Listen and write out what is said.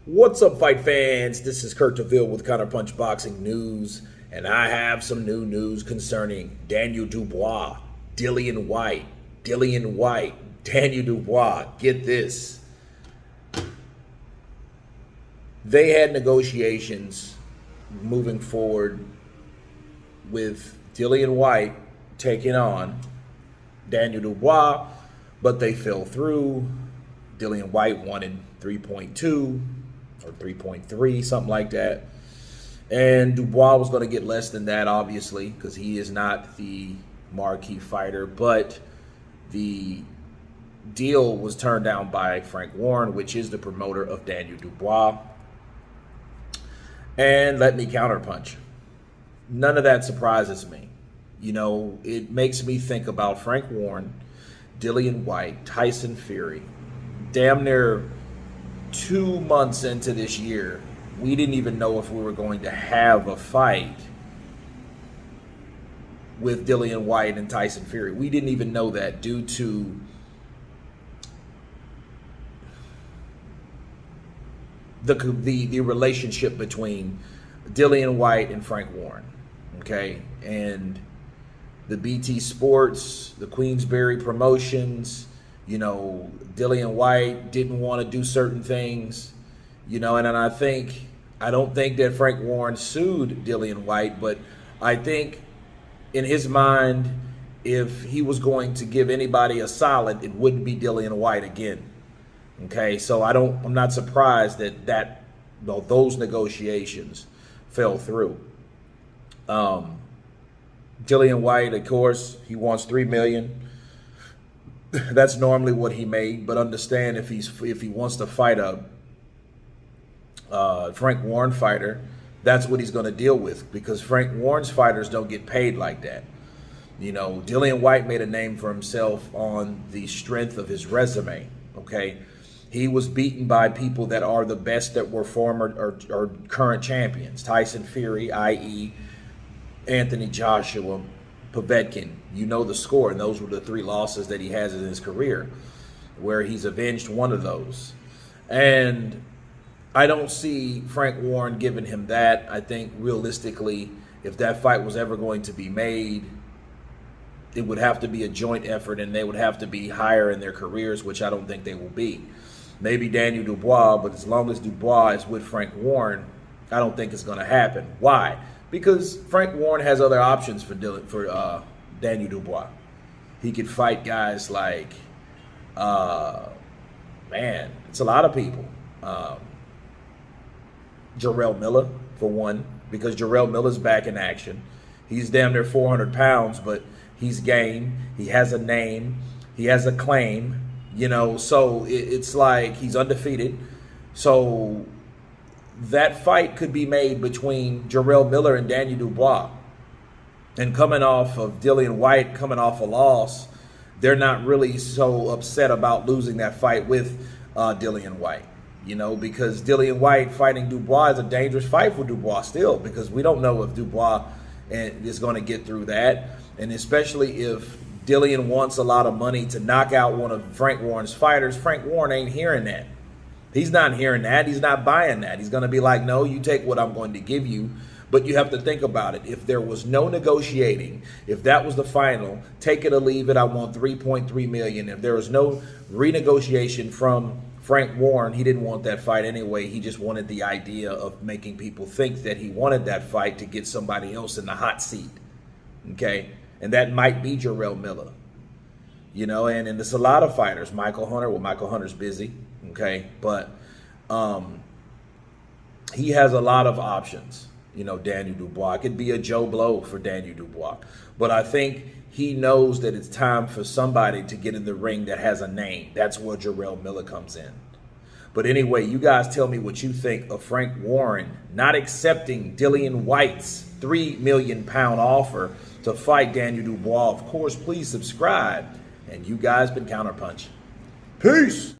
What's up, fight fans? This is Kurt DeVille with Counterpunched Boxing News, and I have some new news concerning Daniel Dubois, Dillian Whyte, Daniel Dubois. Get this. They had negotiations moving forward with Dillian Whyte taking on Daniel Dubois, but they fell through. Dillian Whyte wanted 3.2 or 3.3, something like that. And Dubois was going to get less than that, obviously, because he is not the marquee fighter. But the deal was turned down by Frank Warren, which is the promoter of Daniel Dubois. And let me counterpunch. None of that surprises me. You know, it makes me think about Frank Warren, Dillian Whyte, Tyson Fury. Damn near 2 months into this year, we didn't even know if we were going to have a fight with Dillian Whyte and Tyson Fury. We didn't even know that due to the relationship between Dillian Whyte and Frank Warren, okay? And the BT Sports, the Queensberry Promotions, you know, Dillian Whyte didn't want to do certain things, you know, and I don't think that Frank Warren sued Dillian Whyte, but I think in his mind, if he was going to give anybody a solid, it wouldn't be Dillian Whyte again. Okay, so I'm not surprised that those negotiations fell through. Dillian Whyte, of course, he wants $3 million. That's normally what he made, but understand if he wants to fight a Frank Warren fighter, that's what he's going to deal with, because Frank Warren's fighters don't get paid like that. You know, Dillian Whyte made a name for himself on the strength of his resume. Okay, he was beaten by people that are the best that were former or current champions. Tyson Fury, i.e. Anthony Joshua, Povetkin. You know the score, and those were the 3 losses that he has in his career, where he's avenged one of those. And I don't see Frank Warren giving him that. I think realistically, if that fight was ever going to be made, it would have to be a joint effort, and they would have to be higher in their careers, which I don't think they will be. Maybe Daniel Dubois, but as long as Dubois is with Frank Warren, I don't think it's going to happen. Why? Because Frank Warren has other options for Daniel Dubois. He could fight guys like, man, it's a lot of people. Jarrell Miller, for one, because Jarrell Miller's back in action. He's damn near 400 pounds, but he's game. He has a name. He has a claim, you know, so it's like he's undefeated. So that fight could be made between Jarrell Miller and Daniel Dubois. And coming off of Dillian Whyte, coming off a loss, they're not really so upset about losing that fight with Dillian Whyte. You know, because Dillian Whyte fighting Dubois is a dangerous fight for Dubois still, because we don't know if Dubois is going to get through that. And especially if Dillian wants a lot of money to knock out one of Frank Warren's fighters, Frank Warren ain't hearing that. He's not hearing that. He's not buying that. He's going to be like, no, you take what I'm going to give you. But you have to think about it. If there was no negotiating, if that was the final, take it or leave it, I want $3.3 million. If there was no renegotiation from Frank Warren, he didn't want that fight anyway. He just wanted the idea of making people think that he wanted that fight to get somebody else in the hot seat. Okay? And that might be Jarrell Miller. You know, and there's a lot of fighters. Michael Hunter, well, Michael Hunter's busy. Okay? But he has a lot of options. You know, Daniel Dubois. It could be a Joe Blow for Daniel Dubois. But I think he knows that it's time for somebody to get in the ring that has a name. That's where Jarrell Miller comes in. But anyway, you guys tell me what you think of Frank Warren not accepting Dillian Whyte's $3 million offer to fight Daniel Dubois. Of course, please subscribe. And you guys been Counterpunched. Peace.